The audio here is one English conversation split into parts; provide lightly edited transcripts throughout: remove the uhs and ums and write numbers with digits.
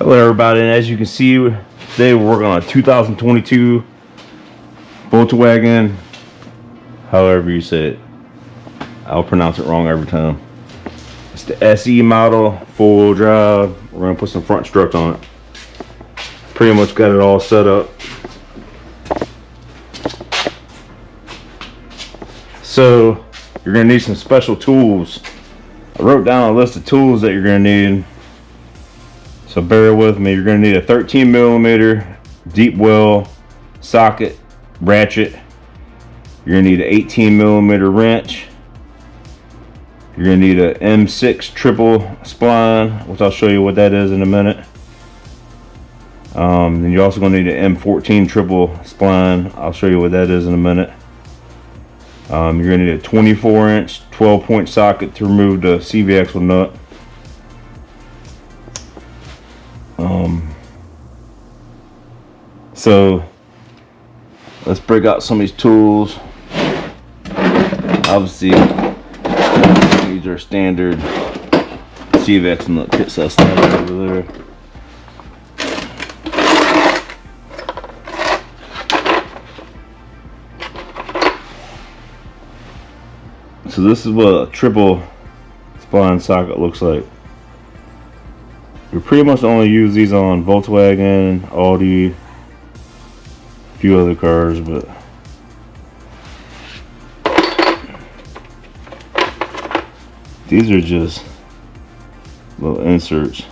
Hello everybody, and as you can see, today we're working on a 2022 Volkswagen, however you say it. I'll pronounce it wrong every time. It's the SE model, four-wheel drive. We're gonna put some front strut on it. Pretty much got it all set up. So you're gonna need some special tools. I wrote down a list of tools that you're gonna need. So bear with me. You're going to need a 13mm deep well socket ratchet. You're going to need an 18mm wrench. You're going to need an M6 triple spline, which I'll show you what that is in a minute. Then you're also going to need an M14 triple spline. I'll show you what that is in a minute. You're going to need a 24-inch 12-point socket to remove the CV axle nut. So let's break out some of these tools. Obviously, these are standard CV axle nut kits that's over there. So this is what a triple spline socket looks like. We pretty much only use these on Volkswagen, Audi, a few other cars, but these are just little inserts.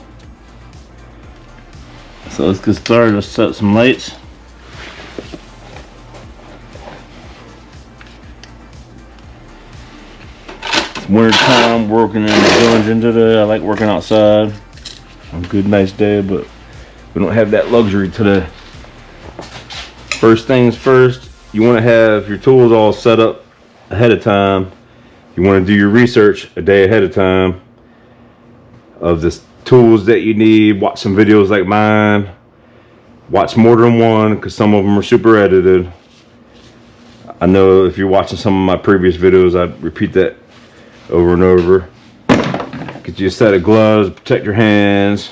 So let's get started. Let's set some lights. It's winter time, working in the dungeon today. I like working outside. A good nice day, but we don't have that luxury today. First things first, you want to have your tools all set up ahead of time. You want to do your research a day ahead of time of the tools that you need. Watch some videos like mine. Watch more than one, because some of them are super edited. I know if you're watching some of my previous videos, I repeat that over and over. Get you a set of gloves, protect your hands.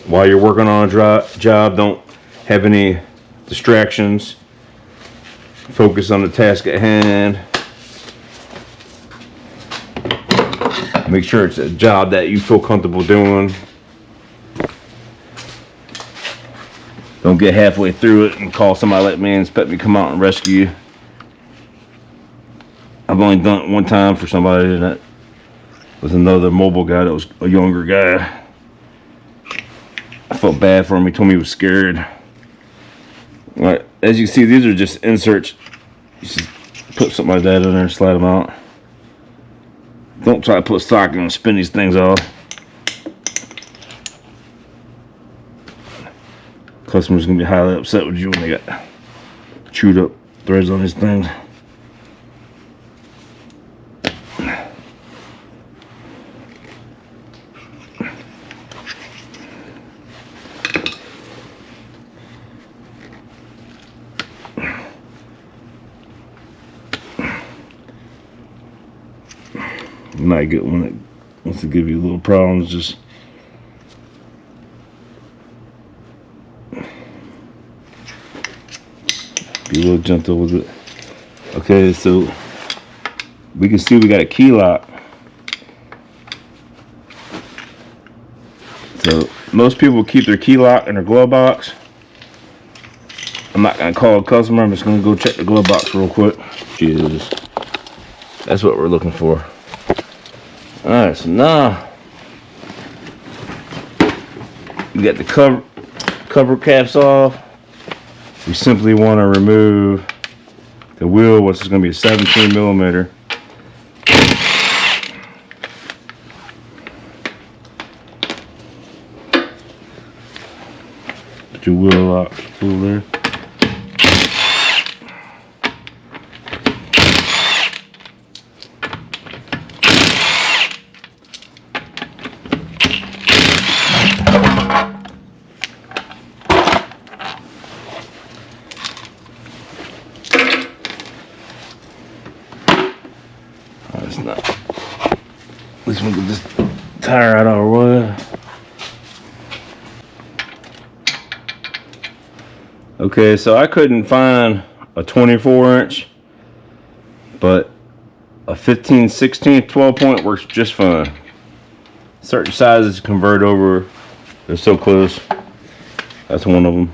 While you're working on a job, don't have any distractions. Focus on the task at hand. Make sure it's a job that you feel comfortable doing. Don't get halfway through it and call somebody like me and expect me to come out and rescue you. I've only done it one time for somebody, and that was another mobile guy that was a younger guy. I felt bad for him. He told me he was scared. Right, as you can see, these are just inserts. You just put something like that in there and slide them out. Don't try to put a socket and spin these things off. Customers gonna be highly upset with you when they got chewed up threads on these things. You might get one that wants to give you little problems. Just be a little gentle with it. Okay, so we can see we got a key lock. So most people keep their key lock in their glove box. I'm not gonna call a customer. I'm just gonna go check the glove box real quick. Jesus, that's what we're looking for. Alright, so now you got the cover caps off. We simply want to remove the wheel, which is going to be a 17mm. Put your wheel lock tool there. It's not. At least we can get this tire out of our way. Okay, so I couldn't find a 24-inch, but a 15, 16, 12 point works just fine. Certain sizes convert over. They're so close. That's one of them.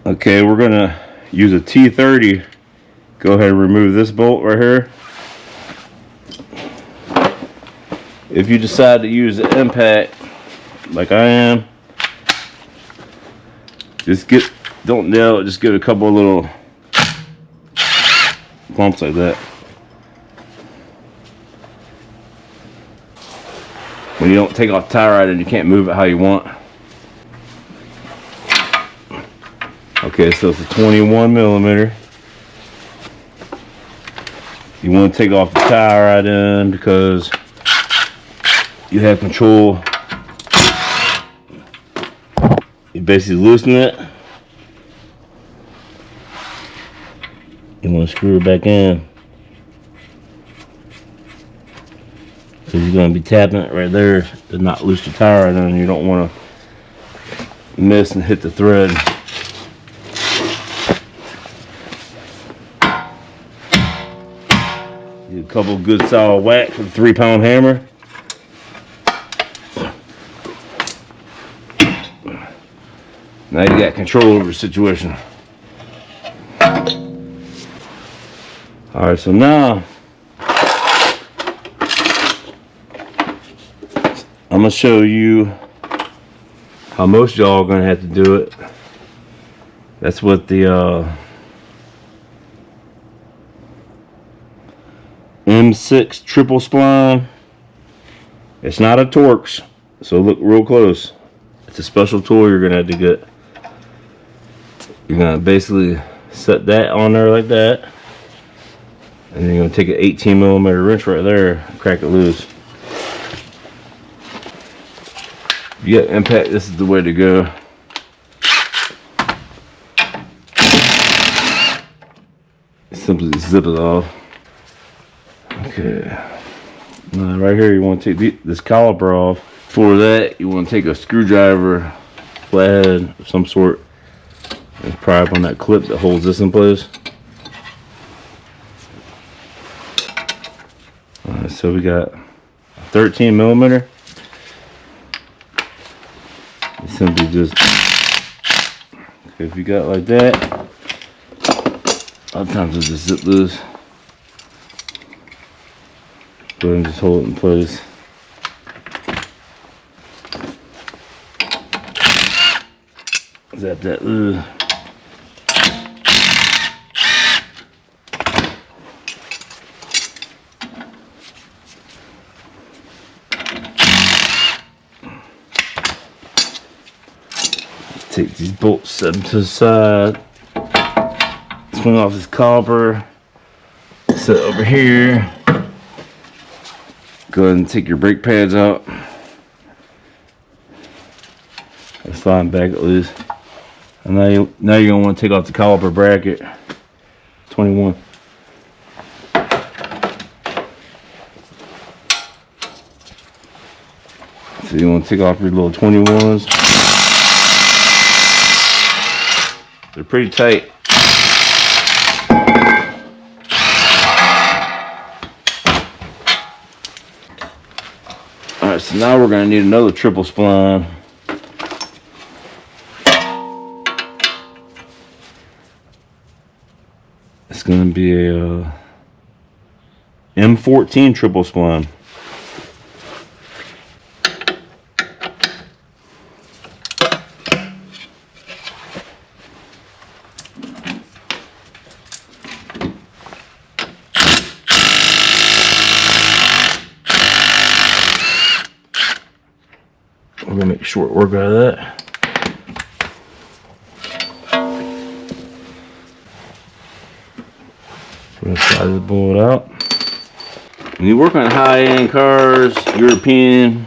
Okay, we're gonna use a T30. Go ahead and remove this bolt right here. If you decide to use the impact like I am, don't nail it, just give it a couple of little bumps like that. When you don't take off the tie rod and you can't move it how you want. Okay, so it's a 21 millimeter. You want to take off the tie rod in because you have control. You basically loosen it. You want to screw it back in. Because you're going to be tapping it right there to not loose the tie rod in. You don't want to miss and hit the thread. Get a couple good solid whacks with a 3-pound hammer. Now you got control over the situation. Alright, so now I'm going to show you how most y'all are going to have to do it. That's what the M6 triple spline. It's not a Torx, so look real close. It's a special tool you're going to have to get. You're going to basically set that on there like that. And then you're going to take an 18 millimeter wrench right there and crack it loose. You got impact, this is the way to go. Simply zip it off. Okay. Now right here you want to take this caliper off. For that you want to take a screwdriver, flathead of some sort, and pry up on that clip that holds this in place. Alright, so we got 13 millimeter. You simply just, okay, if you got it like that, a lot of times it's just zip loose. Go ahead and just hold it in place. Zap that loose. Take these bolts, set them to the side. Swing off this caliper. Set it over here. Go ahead and take your brake pads out. Slide back at least. And now you're gonna want to take off the caliper bracket. 21. So you want to take off your little 21s. They're pretty tight. Alright, so now we're going to need another triple spline. It's going to be a M14 triple spline. We're gonna make short work out of that. We're gonna slide the bolt out. When you work on high-end cars, European,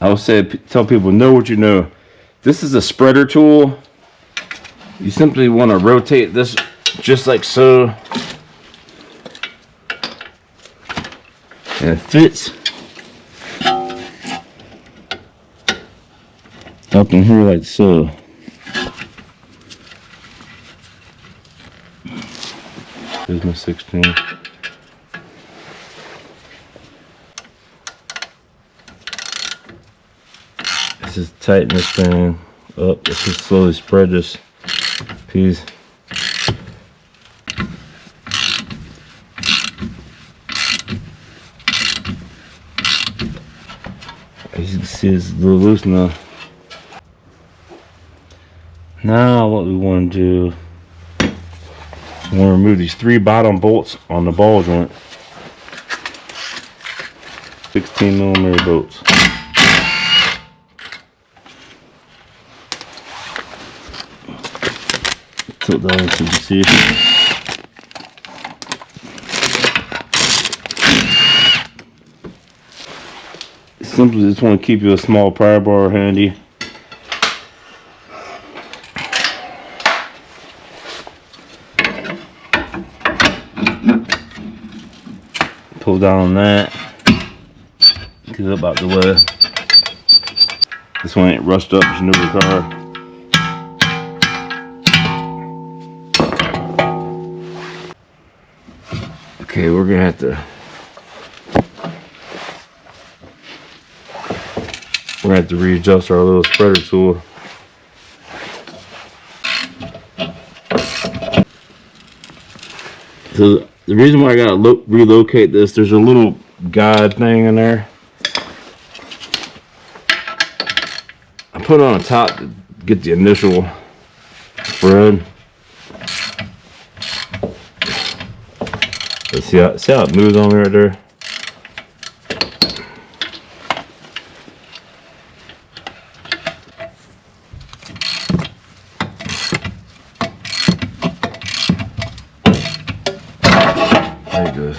I would say tell people know what you know. This is a spreader tool. You simply want to rotate this just like so. And it fits up in here like so. Here's my 16. Let's just tighten this thing up. Let's just slowly spread this piece. As you can see, it's a little loose now. Now what we want to do, we want to remove these 3 bottom bolts on the ball joint. 16mm bolts. Tilt that in so you can see. Simply just want to keep you a small pry bar handy. Pull down on that. Get it up out the way. This one ain't rushed up, it's a newer car. Okay, we're gonna have to readjust our little spreader tool. So the reason why I gotta relocate this, there's a little guide thing in there. I put it on the top to get the initial spread. Let's see how it moves on me right there. There it goes.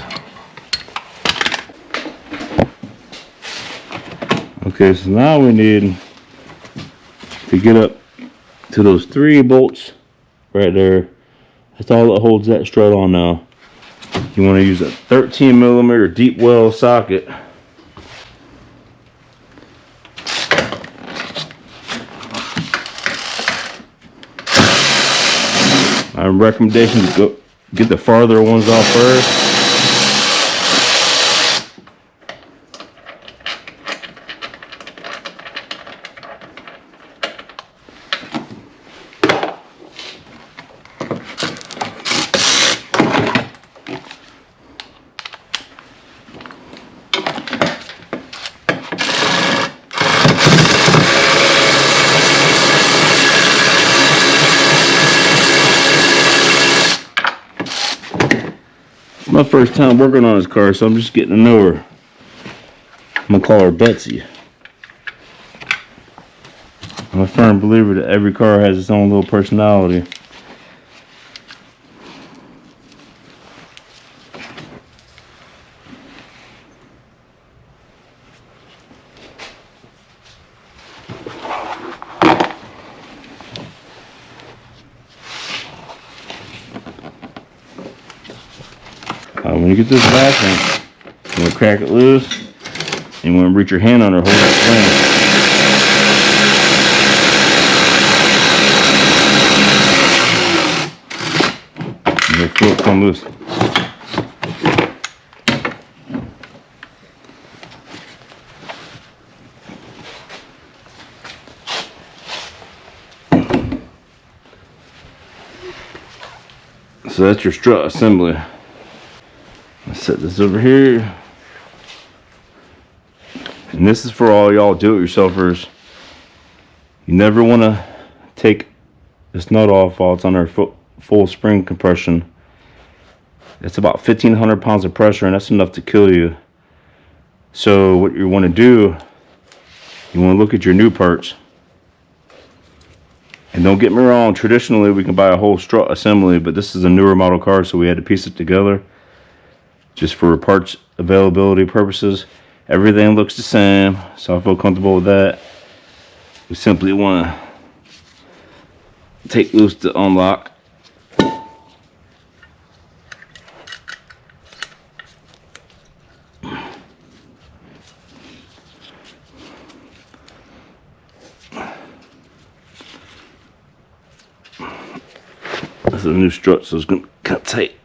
Okay, so now we need to get up to those 3 bolts right there. That's all that holds that strut on now. You want to use a 13mm deep well socket. My recommendation is go get the farther ones off first. My first time working on this car, so I'm just getting to know her. I'm gonna call her Betsy. I'm a firm believer that every car has its own little personality. When you get this back one, you want to crack it loose, and you want to reach your hand under, hold that spring. And your foot come loose. So that's your strut assembly. Set this over here, and this is for all y'all do-it-yourselfers. You never want to take this nut off while it's under full spring compression. It's about 1,500 pounds of pressure, and that's enough to kill you. So what you want to do, you want to look at your new parts. And don't get me wrong, traditionally we can buy a whole strut assembly, but this is a newer model car, so we had to piece it together. Just for parts availability purposes, everything looks the same, so I feel comfortable with that. We simply want to take loose the unlock. This is a new strut, so it's gonna cut tight.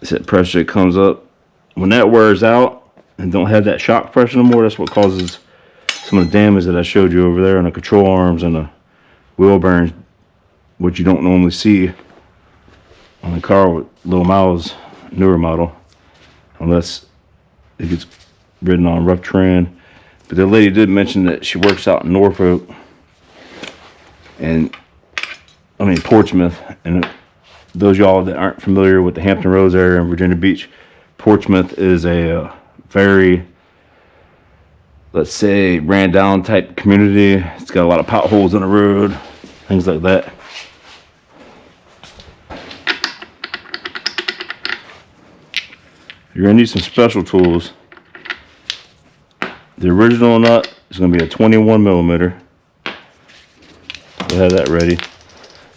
It's that pressure that comes up. When that wears out and don't have that shock pressure no more, that's what causes some of the damage that I showed you over there on the control arms and the wheel bearings, which you don't normally see on a car with low miles, newer model, unless it gets ridden on rough terrain. But the lady did mention that she works out in Norfolk, and I mean Portsmouth, and those y'all that aren't familiar with the Hampton Roads area in Virginia Beach, Portsmouth is a very, let's say, ran down type community. It's got a lot of potholes on the road, things like that. You're gonna need some special tools. The original nut is gonna be a 21 millimeter. We'll have that ready.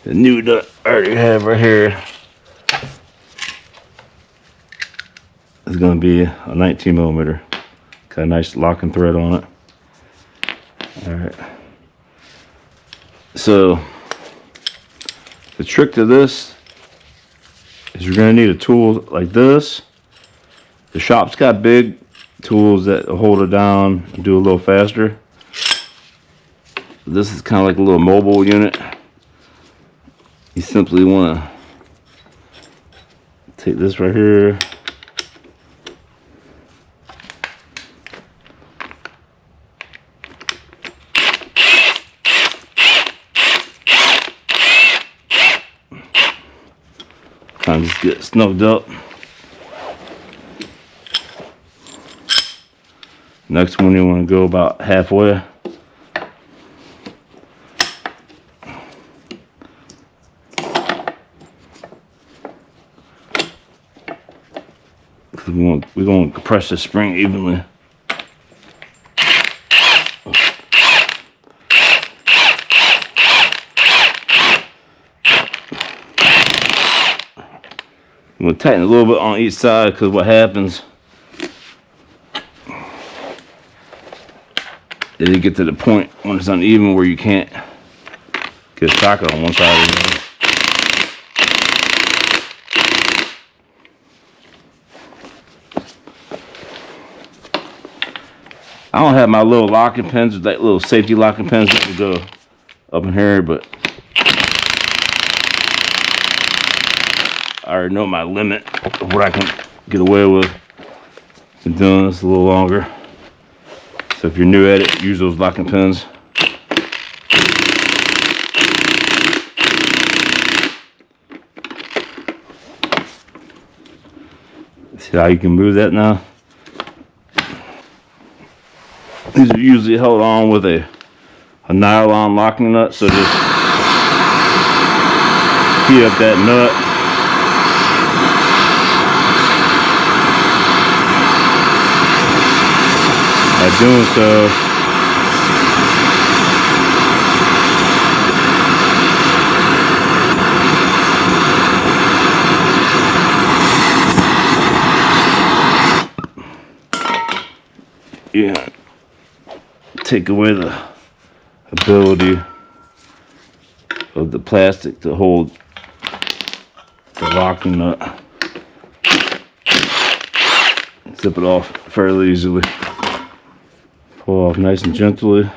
The new nut I already have right here is going to be a 19 millimeter. Got a nice locking thread on it. Alright. So, the trick to this is you're going to need a tool like this. The shop's got big tools that hold it down and do a little faster. This is kind of like a little mobile unit. You simply want to take this right here, kind of just get snugged up. Next one, you want to go about halfway. We're going to compress the spring evenly. I'm going to tighten a little bit on each side, because what happens is you get to the point when it's uneven where you can't get a socket on one side or the other. I don't have my little locking pins, with that little safety locking pins that can go up in here, but I already know my limit of what I can get away with. Been doing this a little longer. So if you're new at it, use those locking pins. See how you can move that now? These are usually held on with a nylon locking nut, so just heat up that nut. By doing so, yeah, take away the ability of the plastic to hold the locking nut. Zip it off fairly easily. Pull off nice and gently.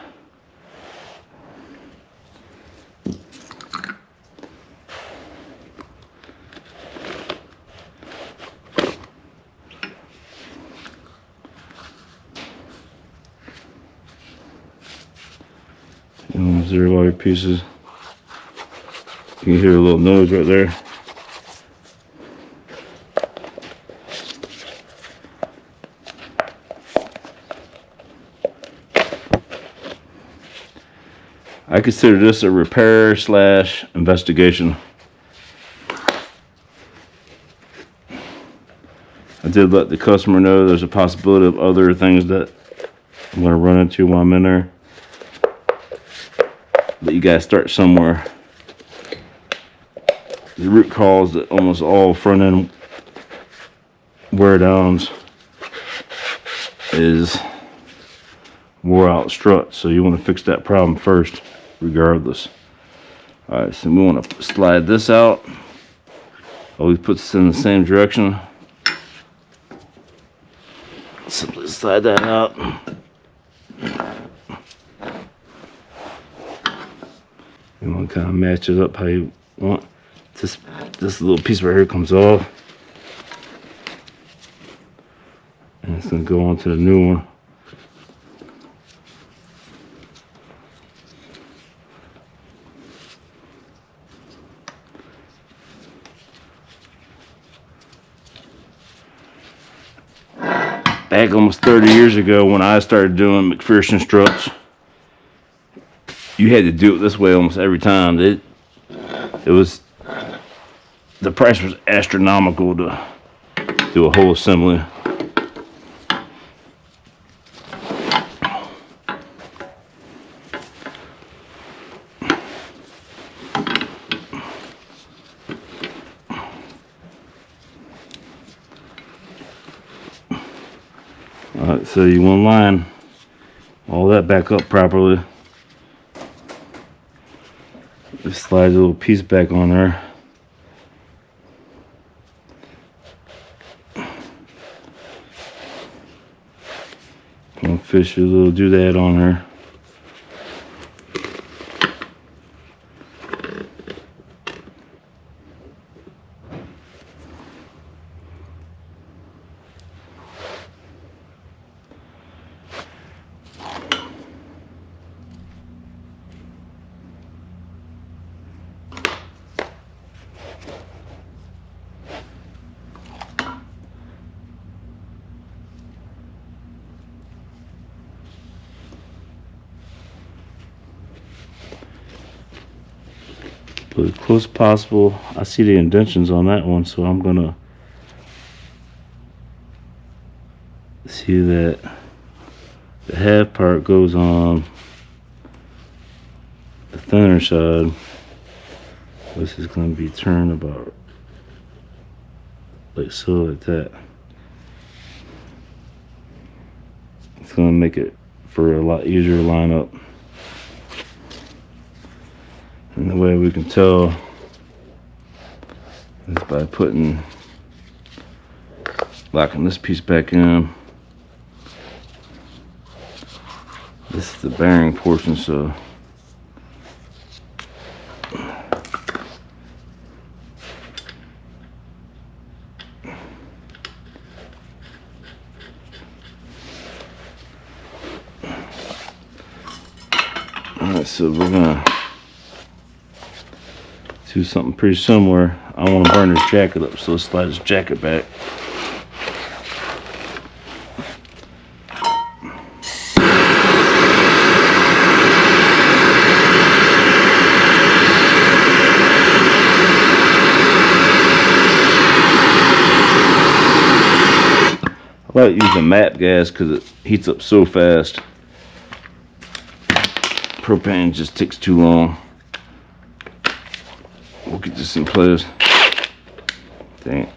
And there are all your pieces. You can hear a little noise right there. I consider this a repair / investigation. I did let the customer know there's a possibility of other things that I'm going to run into while I'm in there. But you gotta start somewhere. The root cause that almost all front end wear downs is wore out struts, so you want to fix that problem first, regardless. Alright, so we want to slide this out. Always puts us in the same direction. Simply slide that out. You want to kind of match it up how you want. This little piece right here comes off. And it's going to go on to the new one. Back almost 30 years ago when I started doing McPherson struts, you had to do it this way almost every time. It was, the price was astronomical to do a whole assembly. Alright, so you want to line all that back up properly. Just slide a little piece back on there. Gonna fish a little doodad on her. But as close as possible. I see the indentions on that one, so I'm gonna see that the half part goes on the thinner side. This is gonna be turned about like so, like that. It's gonna make it for a lot easier to line up. And the way we can tell is by locking this piece back in. This is the bearing portion, so alright, so we're gonna do something pretty similar. I want to burn this jacket up, so let's slide this jacket back. I like using MAP gas because it heats up so fast. Propane just takes too long. We'll get this in place. Dang it.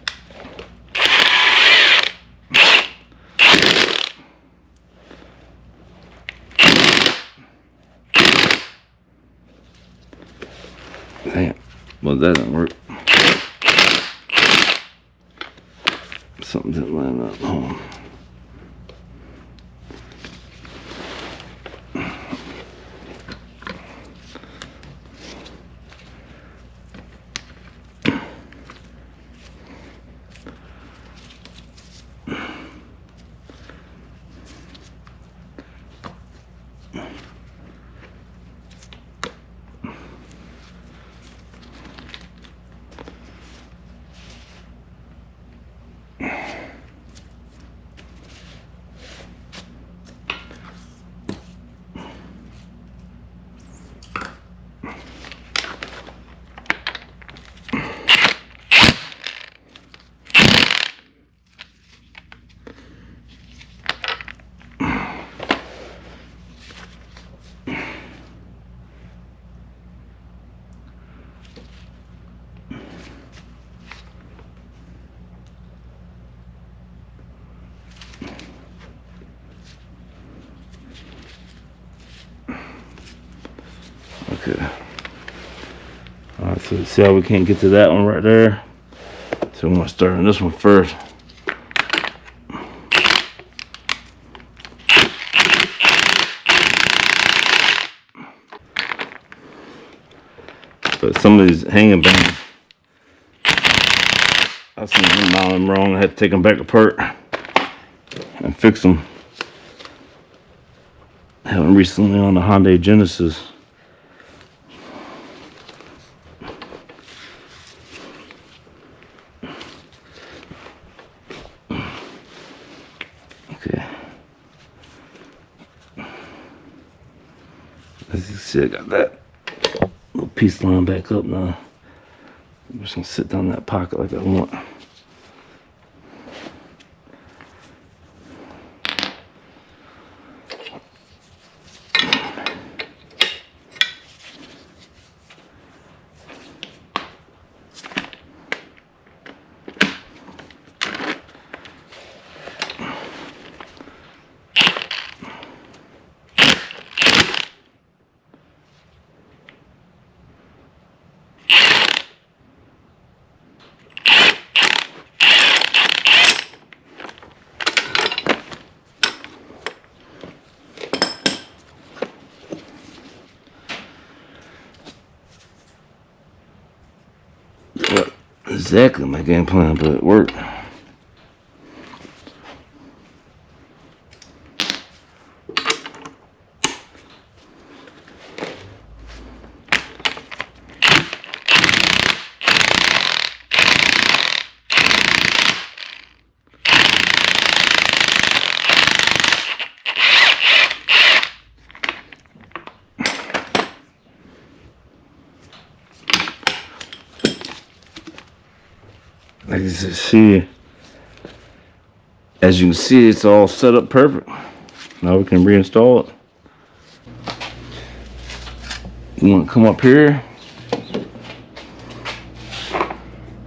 Dang it. Well, that didn't work. Something didn't line up. Hold on. Okay. So see how we can't get to that one right there. So I'm gonna start on this one first. But some of these hanging bands, I've seen them mount them wrong. I had to take them back apart and fix them. I have them recently on the Hyundai Genesis. Okay. As you see, I got that little piece lined back up now. I'm just gonna sit down in that pocket like I want. What exactly my game plan, but it worked. As you can see, it's all set up perfect. Now we can reinstall it. You want to come up here.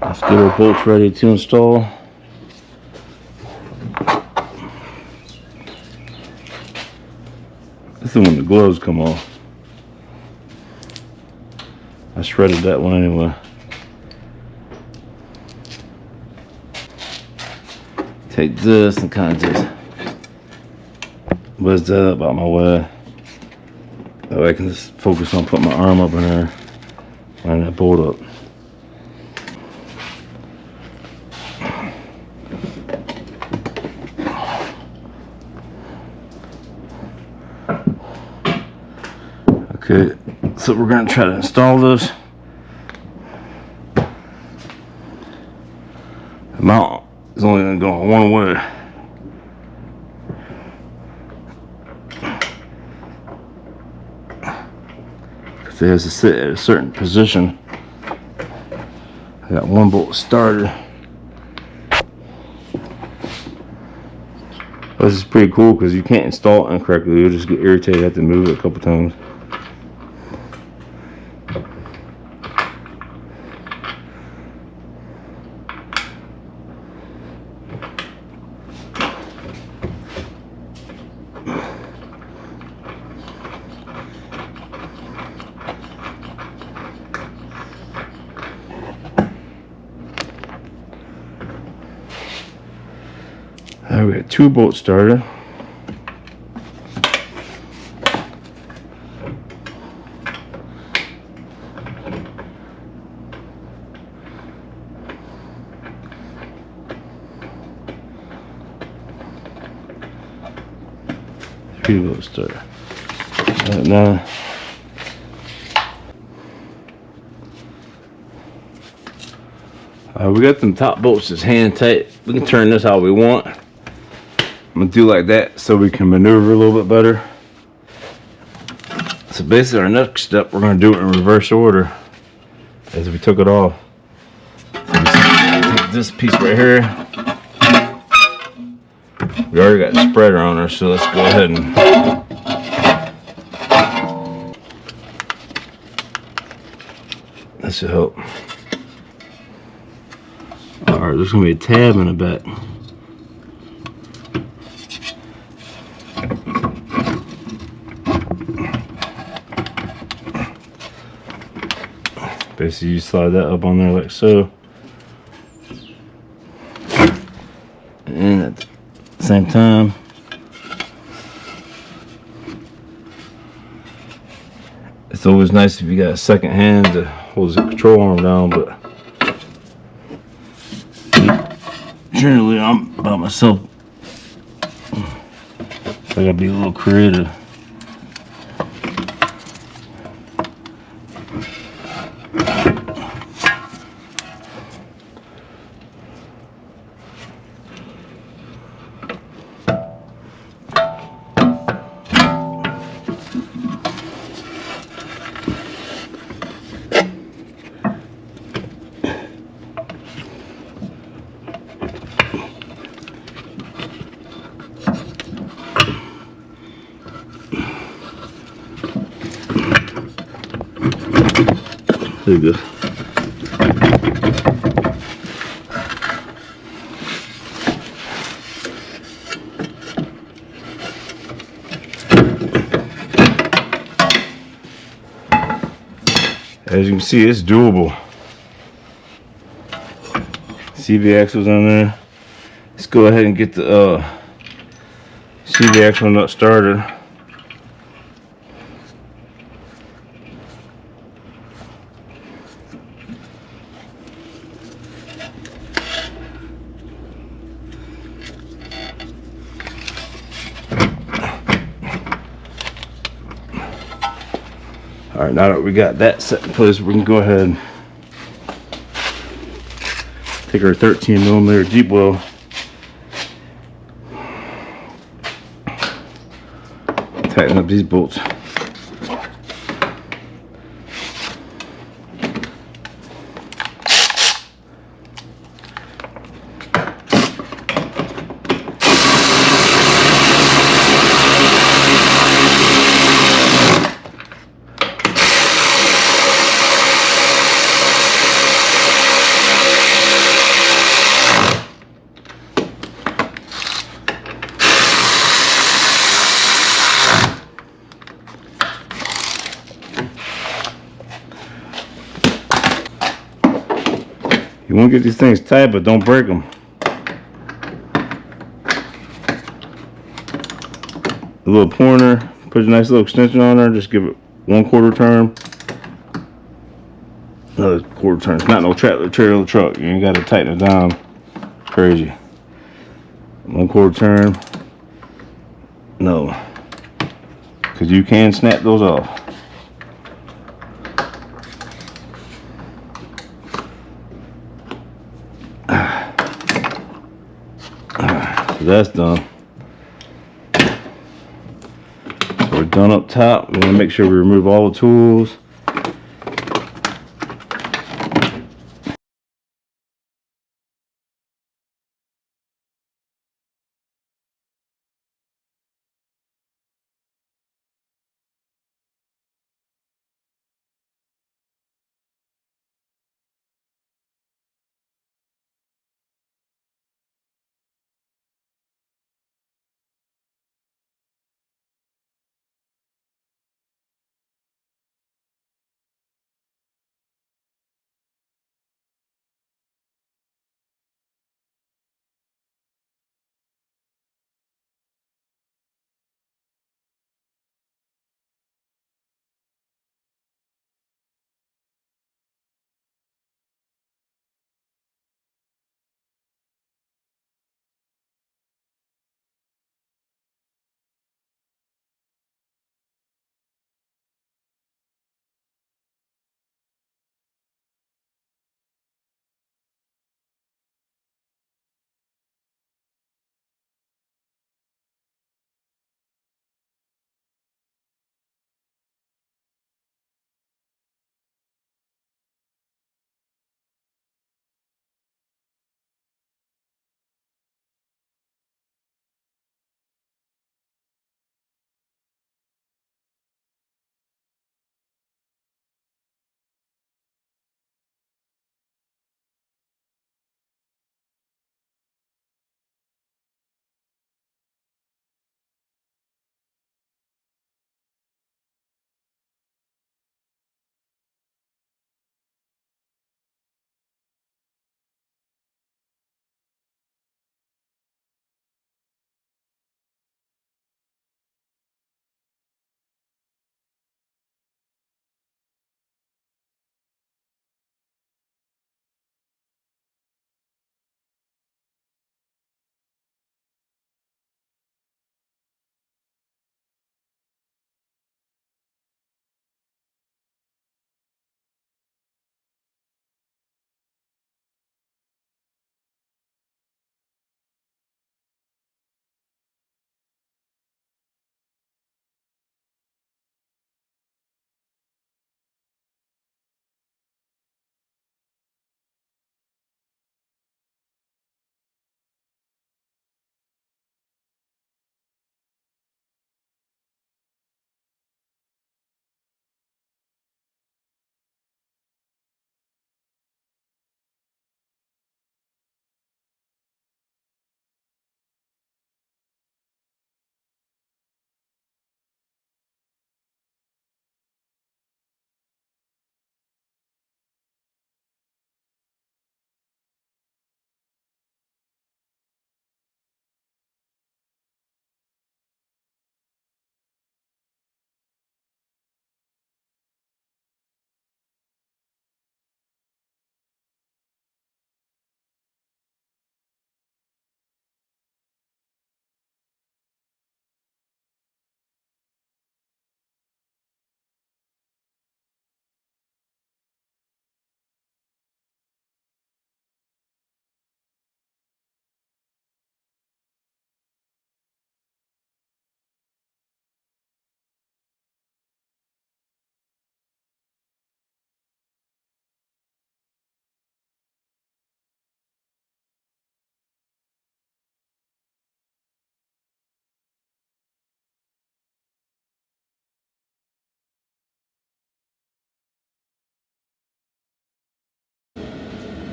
Let's get our bolts ready to install. This is when the gloves come off. I shredded that one anyway. Take this and kind of just whiz that up out my way. That way I can just focus on putting my arm up in there, line that bolt up. Okay, so we're gonna try to install this. The mount is only gonna go one way. Because it has to sit at a certain position. I got one bolt started. This is pretty cool because you can't install it incorrectly. You'll just get irritated, have to move it a couple times. We got two bolts started. Three bolts started. Now we got them top bolts just hand tight. We can turn this how we want. I'm gonna do like that so we can maneuver a little bit better. So basically our next step, we're gonna do it in reverse order as we took it off. So take this piece right here. We already got a spreader on her, so let's go ahead and that should help. Alright, there's gonna be a tab in the back. Basically, you slide that up on there like so. And at the same time, it's always nice if you got a second hand to hold the control arm down, but generally I'm by myself. I gotta be a little creative. There you go. As you can see, it's doable. CV axles on there. Let's go ahead and get the CV axle nut started. Alright, now that we got that set in place, we can go ahead and take our 13mm deep well, tighten up these bolts. You want to get these things tight, but don't break them. A little pointer, put a nice little extension on there, just give it 1/4 turn. Another 1/4 turn. It's not no trailer truck. You ain't got to tighten it down crazy. 1/4 turn. No. Because you can snap those off. So that's done. So we're done up top. We want to make sure we remove all the tools.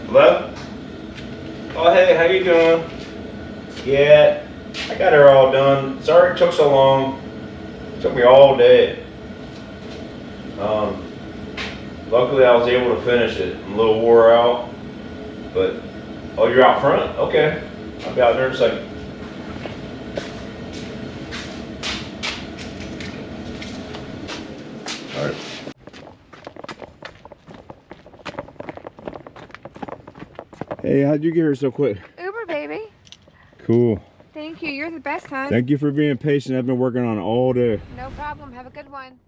Hello? Oh, hey, how you doing? Yeah, I got her all done. Sorry it took so long. It took me all day. Luckily I was able to finish it. I'm a little wore out, but, oh, you're out front? Okay, I'll be out there in a second. All right. Hey, how'd you get here so quick? Uber, baby. Cool. Thank you. You're the best, hon. Thank you for being patient. I've been working on it all day. No problem. Have a good one.